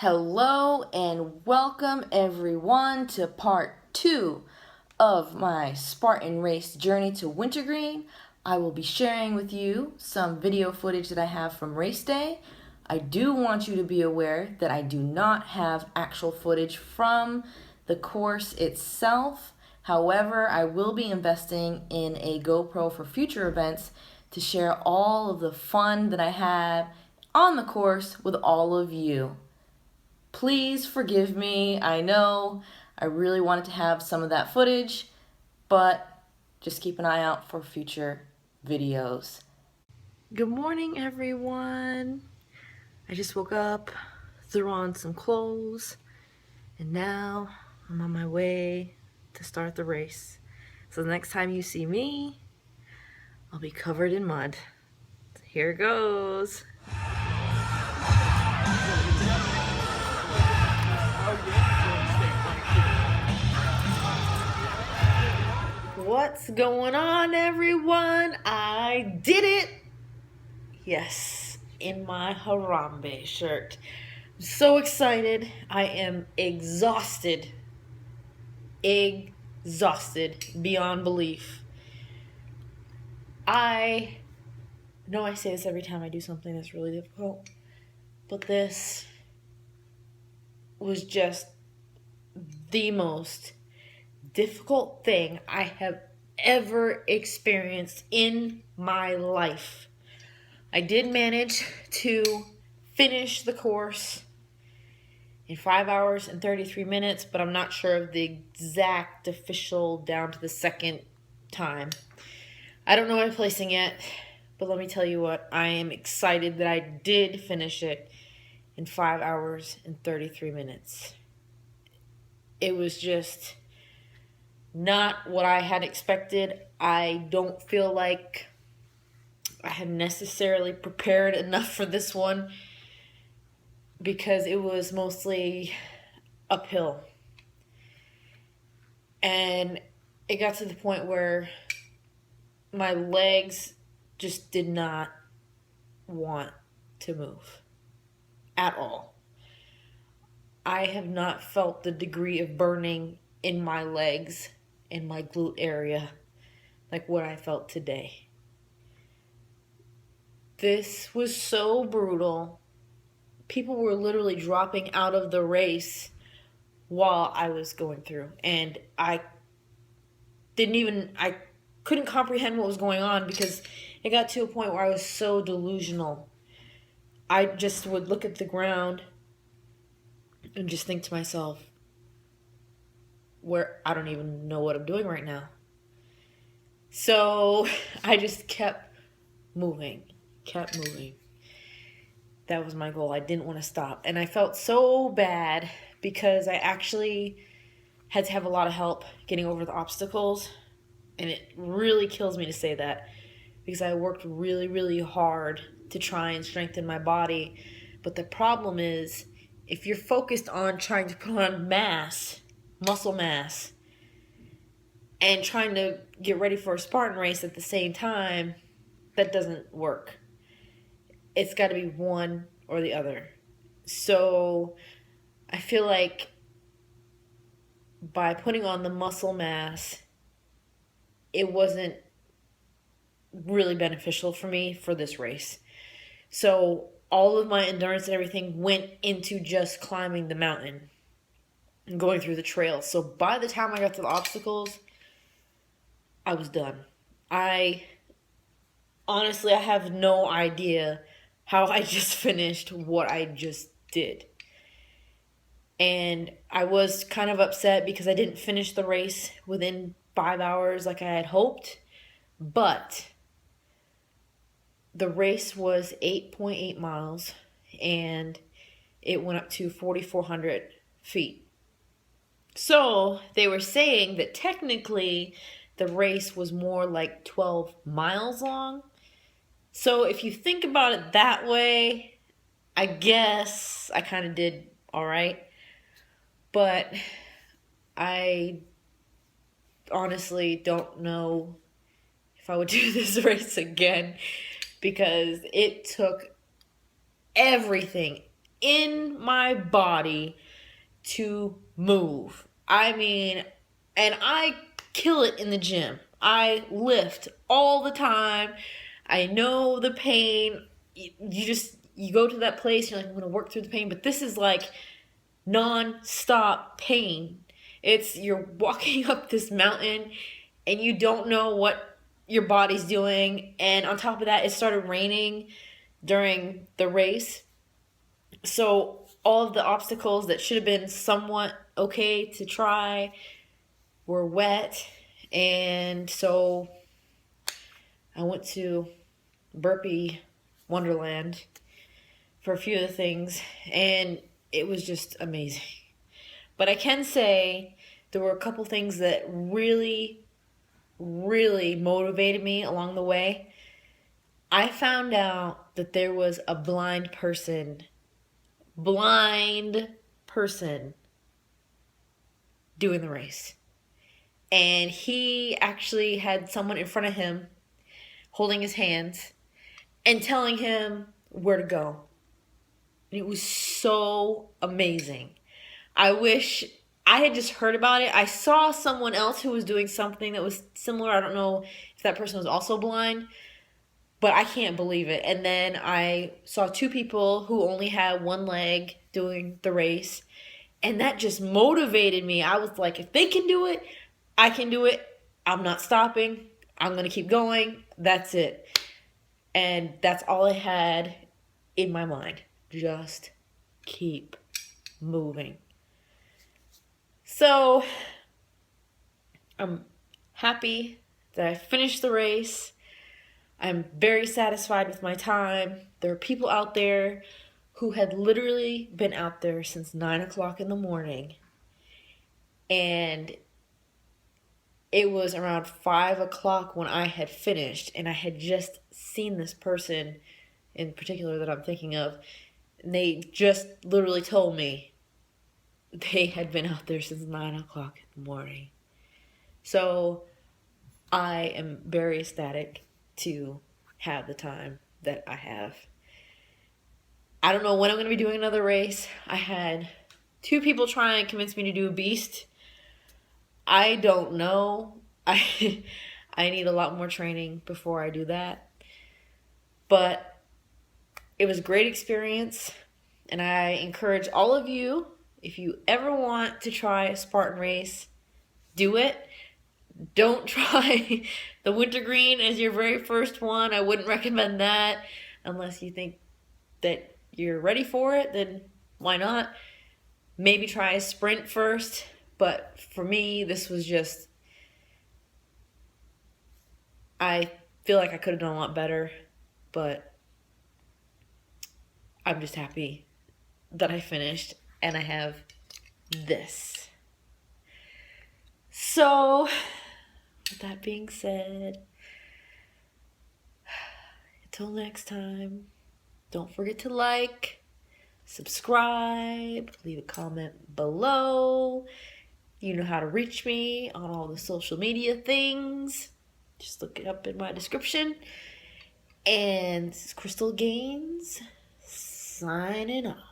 Hello and welcome everyone to part 2 of my Spartan Race journey to Wintergreen. I will be sharing with you some video footage that I have from race day. I do want you to be aware that I do not have actual footage from the course itself. However, I will be investing in a GoPro for future events to share all of the fun that I have on the course with all of you. Please forgive me. I know I really wanted to have some of that footage, but just keep an eye out for future videos. Good morning, everyone. I just woke up, threw on some clothes, and now I'm on my way to start the race. So the next time you see me, I'll be covered in mud. Here goes. What's going on, everyone? I did it! Yes, in my Harambe shirt. I'm so excited. I am exhausted. Exhausted beyond belief. I know I say this every time I do something that's really difficult, but this was just the most difficult thing I have ever experienced in my life. I did manage to finish the course in 5 hours and 33 minutes, but I'm not sure of the exact official down to the second time. I don't know my placing yet, but let me tell you what, I am excited that I did finish it in 5 hours and 33 minutes. It was just not what I had expected. I don't feel like I had necessarily prepared enough for this one because it was mostly uphill. And it got to the point where my legs just did not want to move at all. I have not felt the degree of burning in my legs and my glute area like what I felt today. This was so brutal. People were literally dropping out of the race while I was going through, and I couldn't comprehend what was going on because it got to a point where I was so delusional. I just would look at the ground and just think to myself, I don't even know what I'm doing right now. So I just kept moving. That was my goal. I didn't want to stop. And I felt so bad because I actually had to have a lot of help getting over the obstacles. And it really kills me to say that because I worked really, really hard to try and strengthen my body. But the problem is, if you're focused on trying to put on muscle mass, and trying to get ready for a Spartan race at the same time, that doesn't work. It's got to be one or the other. So I feel like by putting on the muscle mass, it wasn't really beneficial for me for this race. So all of my endurance and everything went into just climbing the mountain and going through the trail. So by the time I got to the obstacles, I was done. Honestly, I have no idea how I just finished what I just did. And I was kind of upset because I didn't finish the race within 5 hours like I had hoped. But the race was 8.8 miles and it went up to 4,400 feet. So they were saying that technically the race was more like 12 miles long. So if you think about it that way, I guess I kind of did all right. But I honestly don't know if I would do this race again because it took everything in my body to move. I mean, and I kill it in the gym. I lift all the time. I know the pain. You go to that place, you're like, I'm going to work through the pain, but this is like non-stop pain. You're walking up this mountain and you don't know what your body's doing, and on top of that, it started raining during the race. So all of the obstacles that should have been somewhat okay to try were wet, and so I went to Burpee Wonderland for a few of the things, and it was just amazing. But I can say there were a couple things that really, really motivated me along the way. I found out that there was a blind person doing the race. And he actually had someone in front of him holding his hands and telling him where to go. And it was so amazing. I wish I had just heard about it. I saw someone else who was doing something that was similar. I don't know if that person was also blind, but I can't believe it. And then I saw two people who only had one leg doing the race, and that just motivated me. I was like, if they can do it, I can do it. I'm not stopping. I'm going to keep going. That's it. And that's all I had in my mind. Just keep moving. So I'm happy that I finished the race. I'm very satisfied with my time. There are people out there who had literally been out there since 9 o'clock in the morning. And it was around 5 o'clock when I had finished. And I had just seen this person in particular that I'm thinking of. And they just literally told me they had been out there since 9 o'clock in the morning. So I am very ecstatic to have the time that I have. I don't know when I'm going to be doing another race. I had 2 people try and convince me to do a beast. I don't know. I need a lot more training before I do that. But it was a great experience, and I encourage all of you, if you ever want to try a Spartan race, do it. Don't try the Wintergreen as your very first one. I wouldn't recommend that unless you think that you're ready for it, then why not? Maybe try a sprint first. But for me, this was just, I feel like I could have done a lot better, but I'm just happy that I finished and I have this. So, with that being said, until next time, don't forget to like, subscribe, leave a comment below. You know how to reach me on all the social media things. Just look it up in my description. And this is Crystal Gainz, signing off.